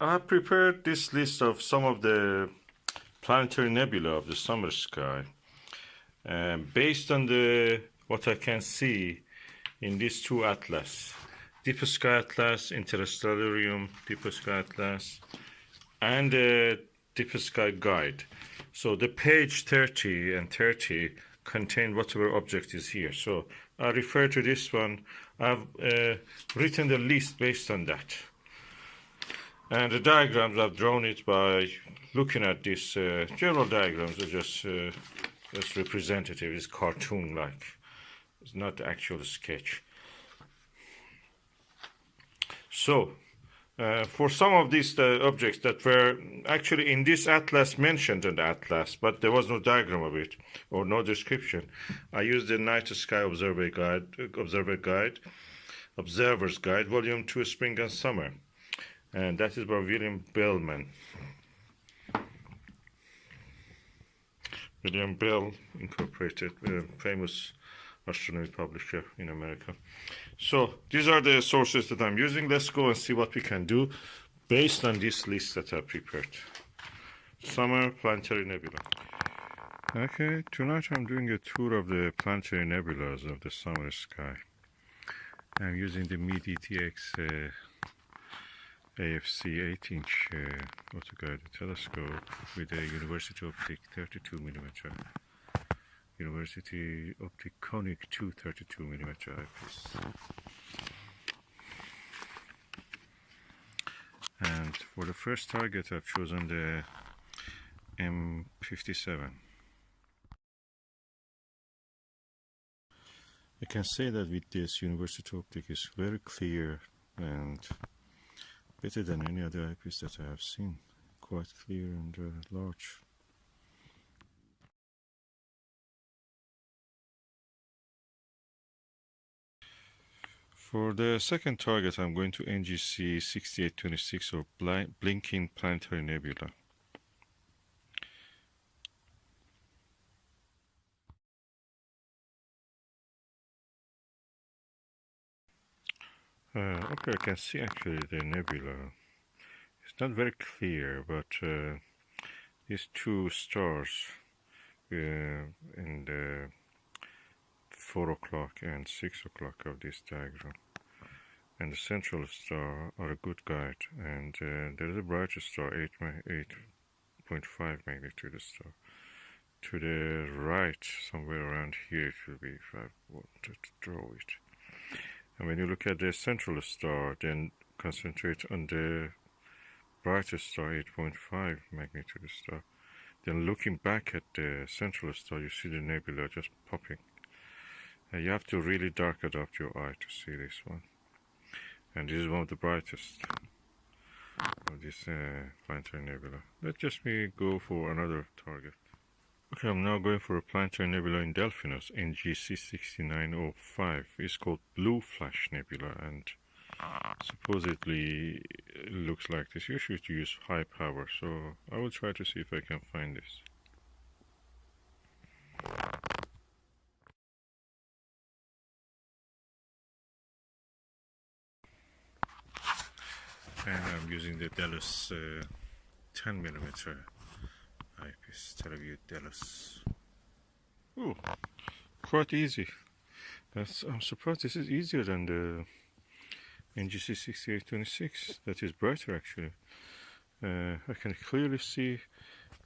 I have prepared this list of some of the planetary nebula of the summer sky, based on what I can see in these two atlas, Deep Sky Atlas, Interstellarium, Deep Sky Atlas, and Deep Sky Guide. So the page 30 and 30 contain whatever object is here. So I refer to this one. I've written the list based on that. And the diagrams, I've drawn it by looking at these general diagrams are just representative. It's cartoon-like. It's not the actual sketch. So, for some of these objects that were actually in this atlas mentioned in the atlas, but there was no diagram of it or no description, I used the Night Sky Observer's Guide, Volume 2, Spring and Summer. And that is by William Bellman. William Bell Incorporated, famous astronomy publisher in America. So these are the sources that I'm using. Let's go and see what we can do based on this list that I prepared. Summer Planetary Nebula. Okay, tonight I'm doing a tour of the planetary nebulas of the summer sky. I'm using the Meade ETX AFC 8-inch auto-guided telescope with a University Optic 32mm, University Optic Conic 232mm eyepiece. And for the first target, I've chosen the M57. I can say that with this University Optic is very clear and better than any other eyepiece that I have seen. Quite clear and large. For the second target, I'm going to NGC 6826 or Blinking Planetary Nebula. Okay, I can see actually the nebula. It's not very clear, but these two stars in the 4 o'clock and 6 o'clock of this diagram and the central star are a good guide, and there is a brighter star, 8.5 magnitude star. To the right, somewhere around here, it should be if I wanted to draw it. And when you look at the central star, then concentrate on the brightest star, 8.5 magnitude star. Then looking back at the central star, you see the nebula just popping. You have to really darken up your eye to see this one. And this is one of the brightest of this planetary nebula. Let just me go for another target. Okay, I'm now going for a planetary nebula in Delphinus, NGC 6905. It's called Blue Flash Nebula, and supposedly it looks like this. You should use high power, so I will try to see if I can find this. And I'm using the Delos 10mm eyepiece, Televue Delos. Oh, quite easy. I'm surprised this is easier than the NGC 6826. That is brighter actually. I can clearly see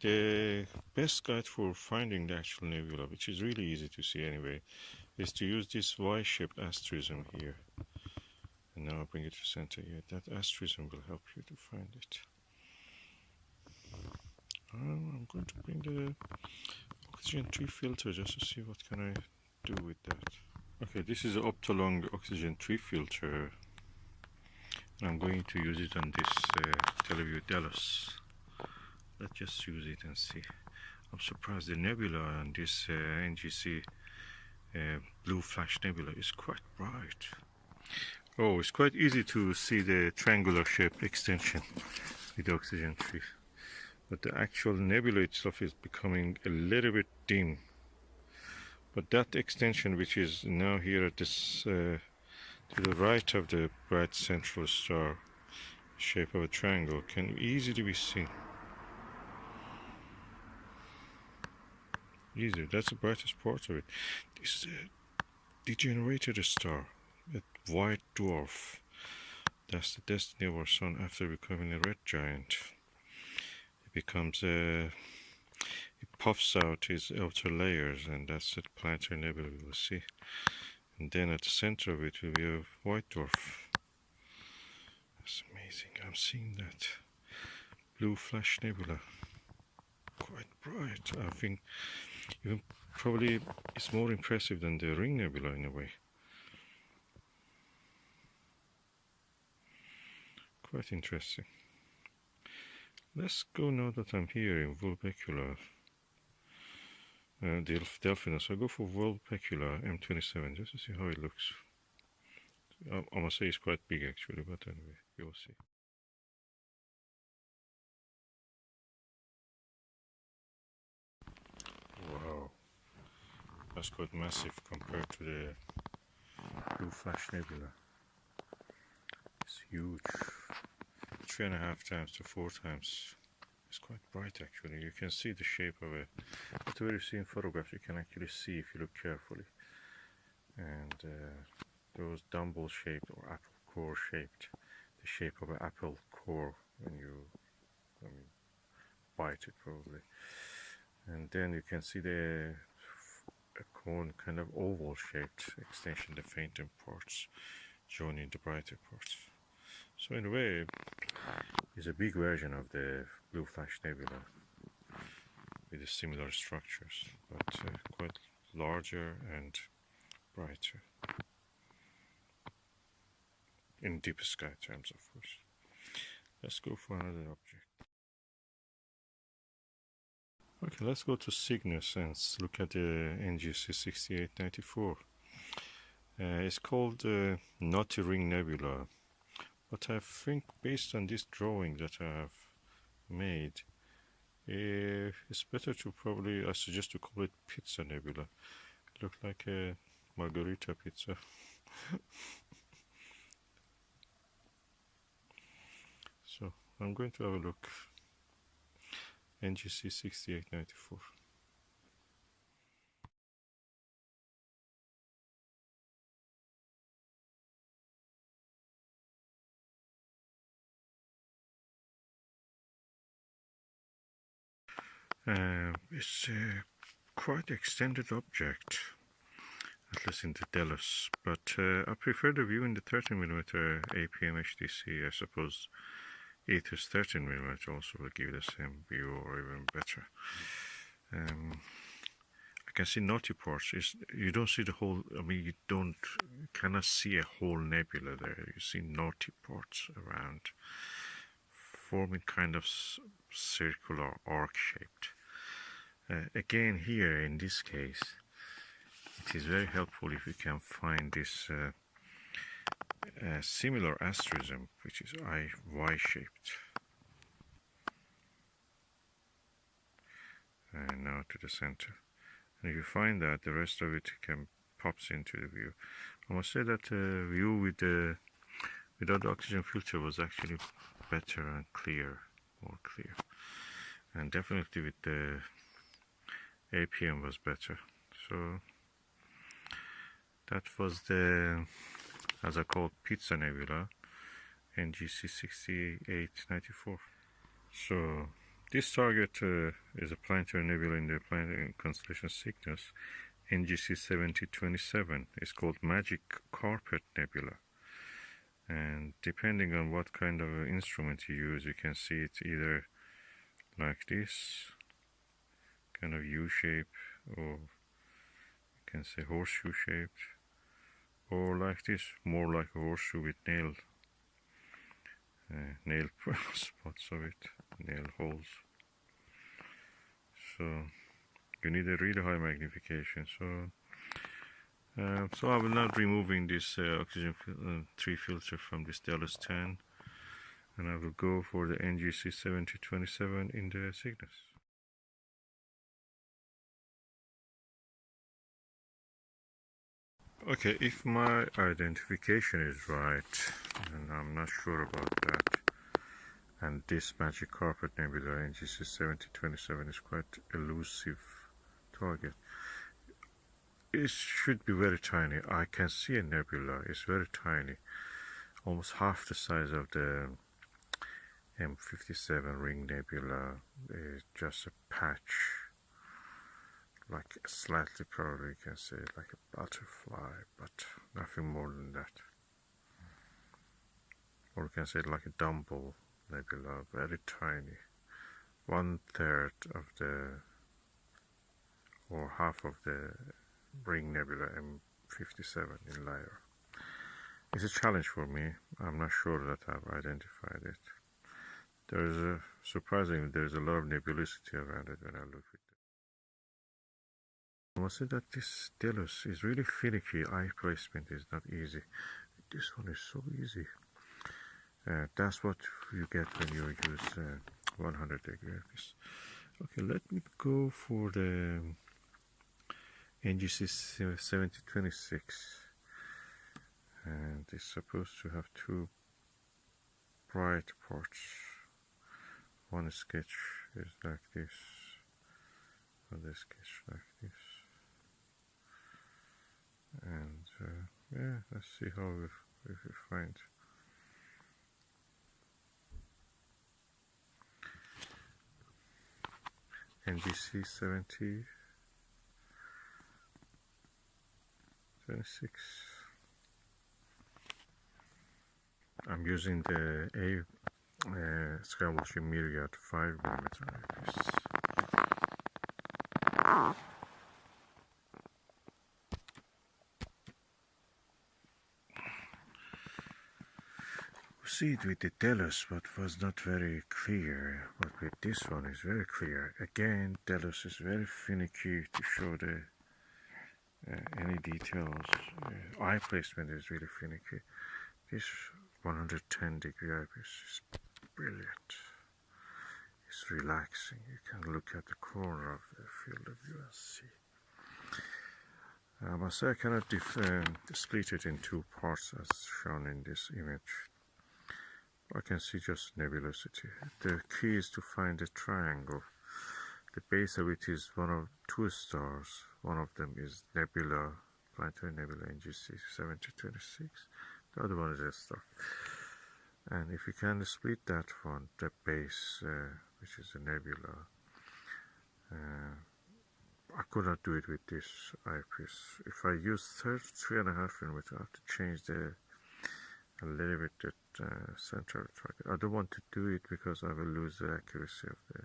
the best guide for finding the actual nebula, which is really easy to see anyway, is to use this Y-shaped asterism here. And now I'll bring it to center here. That asterism will help you to find it. I'm going to bring the oxygen tree filter just to see what can I do with that. Okay, this is an optolong oxygen tree filter. And I'm going to use it on this Televue Delos. Let's just use it and see. I'm surprised the nebula on this NGC Blue Flash Nebula is quite bright. Oh, it's quite easy to see the triangular shaped extension with the oxygen tree. But the actual nebula itself is becoming a little bit dim. But that extension, which is now here at this, to the right of the bright central star, shape of a triangle can easily be seen. Easy. That's the brightest part of it. This is a degenerated star, a white dwarf. That's the destiny of our sun after becoming a red giant. It becomes it puffs out its outer layers, and that's the Planetary Nebula we will see. And then at the center of it will be a white dwarf. That's amazing. I'm seeing that. Blue flash nebula. Quite bright. I think even probably it's more impressive than the Ring Nebula in a way. Quite interesting. Let's go now that I'm here in Vulpecula. Delphinus. I'll go for Vulpecula M27 just to see how it looks. I must say it's quite big actually, but anyway, you'll see. Wow, that's quite massive compared to the Blue Flash Nebula. It's huge. 3.5 times to 4 times. It's quite bright actually. You can see the shape of it. Whatever you see in photographs, you can actually see if you look carefully. And those Dumbell shaped or apple core shaped, the shape of an apple core when you bite it probably. And then you can see a cone kind of oval shaped extension, the fainter parts joining the brighter parts. So in a way, it's a big version of the Blue Flash Nebula with similar structures, but quite larger and brighter. In deep sky terms, of course. Let's go for another object. Okay, let's go to Cygnus and look at the NGC 6894. It's called Naughty Ring Nebula, but I think based on this drawing that I have made, it's better to probably, I suggest to call it Pizza Nebula. It looks like a margarita pizza. So I'm going to have a look. NGC 6894. It's a quite extended object, at least in the Delos, but I prefer the view in the 13mm APM HDC. I suppose Aether's 13mm also will give the same view or even better. I can see naughty parts. You don't see the whole, I mean, you cannot see a whole nebula there. You see naughty parts around, forming kind of circular arc shaped. Again, here in this case, it is very helpful if you can find this similar asterism, which is Y-shaped. And now to the center. And if you find that, the rest of it pops into the view. I must say that the view without the oxygen filter was actually better and more clear. And definitely with the APM was better. So that was the, as I call, Pizza Nebula, NGC 6894. So this target is a planetary nebula in the planetary constellation Cygnus, NGC 7027. It's called Magic Carpet Nebula. And depending on what kind of instrument you use, you can see it either like this, kind of U-shape, or you can say horseshoe shaped, or like this, more like a horseshoe with nail spots of it, nail holes. So you need a really high magnification. So I will not removing this oxygen 3 filter from this Delos 10, and I will go for the NGC 7027 in the Cygnus. Okay, if my identification is right, and I'm not sure about that, And this Magic Carpet Nebula NGC 7027 is quite elusive target. It should be very tiny. I can see a nebula. It's very tiny, almost half the size of the M57 Ring Nebula. It's just a patch, like slightly, probably you can say like a butterfly, but nothing more than that. Or you can say like a Dumbell Nebula, very tiny, 1/3 of the, or half of the Ring Nebula M57 in Lyra. It's a challenge for me. I'm not sure that I've identified it. Surprisingly, there's a lot of nebulosity around it when I look at it. I must say that this Delos is really finicky. Eye placement is not easy. This one is so easy. That's what you get when you use 100-degree eyepiece. Okay, let me go for the NGC 7026, and it's supposed to have two bright parts. One sketch is like this, other sketch like this, and yeah, let's see how we find. NGC 7026. I'm using the Skywatcher Myriad 5mm eyepiece. See it with the Delos, but was not very clear. But with this one is very clear. Again, Delos is very finicky to show the any details. Eye placement is really finicky. This 110-degree eyepiece is brilliant. It's relaxing. You can look at the corner of the field of view and see. I must say I cannot split it in two parts as shown in this image. I can see just nebulosity. The key is to find a triangle. The base of it is one of two stars. One of them is Nebula, Planetary Nebula NGC 7026. The other one is a star. And if you can split that one, the base, which is a nebula, I could not do it with this eyepiece. If I use 3.5 mm, I have to change a little bit the center target. I don't want to do it because I will lose the accuracy of the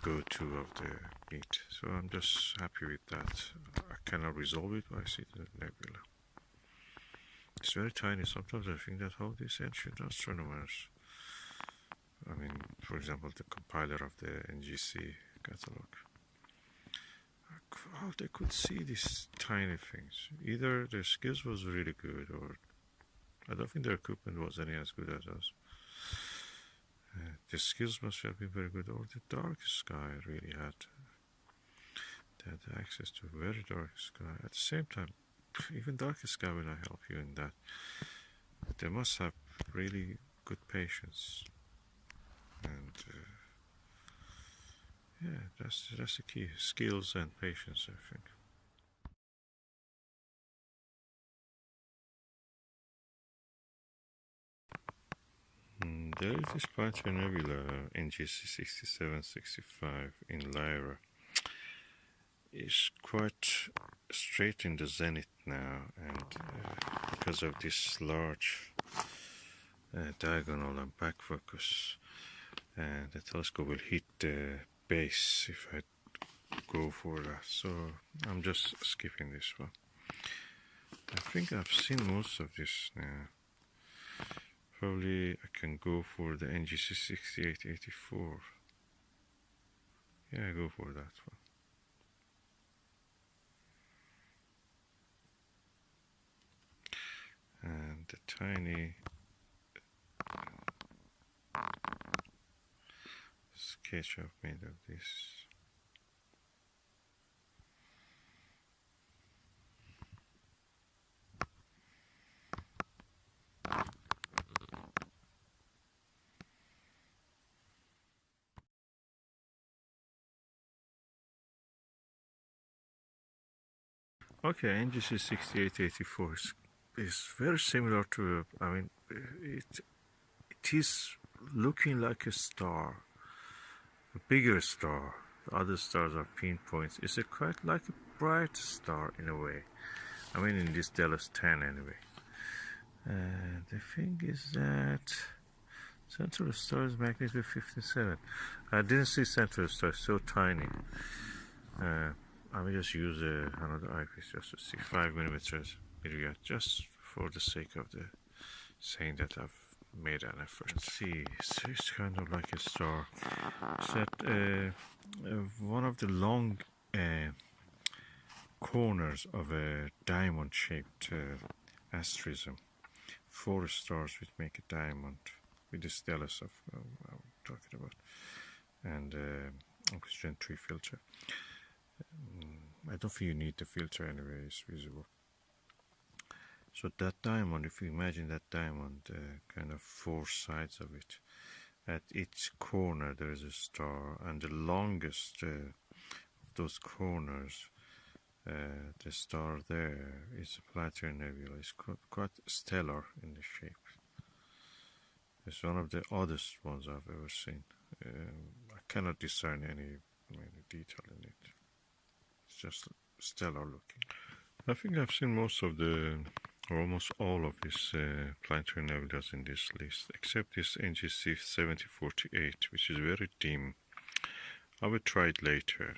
go-to of the Meade. So I'm just happy with that. I cannot resolve it, but I see the nebula. It's very tiny. Sometimes I think that how these ancient astronomers, I mean, for example, the compiler of the NGC catalog, how they could see these tiny things. Either their skills was really good, or I don't think their equipment was any as good as us. The skills must have been very good, or the dark sky really had access to very dark sky. At the same time, even dark sky will not help you in that. They must have really good patience, and yeah, that's the key. Skills and patience, I think. There is this Planetary Nebula NGC 6765 in Lyra. It's quite straight in the zenith now, and because of this large diagonal and back focus, the telescope will hit the base if I go for that. So I'm just skipping this one. I think I've seen most of this now. Probably I can go for the NGC 6884. Yeah, go for that one. And the tiny sketch I've made of this. Okay, NGC 6884 is very similar to, I mean, it is looking like a star, a bigger star. The other stars are pinpoints. It's quite like a bright star in a way. I mean, in this Delos 10 anyway. The thing is that center of star is magnitude 57. I didn't see center of star, so tiny. I will just use another eyepiece just to see 5mm Myriad, just for the sake of the saying that I've made an effort. Let's see, so it's kind of like a star. It's that one of the long corners of a diamond-shaped asterism. 4 stars which make a diamond with the stellus of I'm talking about, and oxygen 3 filter. I don't think you need the filter anyway, it's visible. So that diamond, if you imagine that diamond, kind of 4 sides of it, at each corner there is a star, and the longest of those corners, the star there is a Planetary Nebula. It's quite stellar in the shape. It's one of the oddest ones I've ever seen. I cannot discern any detail in it. It's just stellar looking. I think I've seen most of or almost all of these Planetary Nebulas in this list, except this NGC 7048, which is very dim. I will try it later.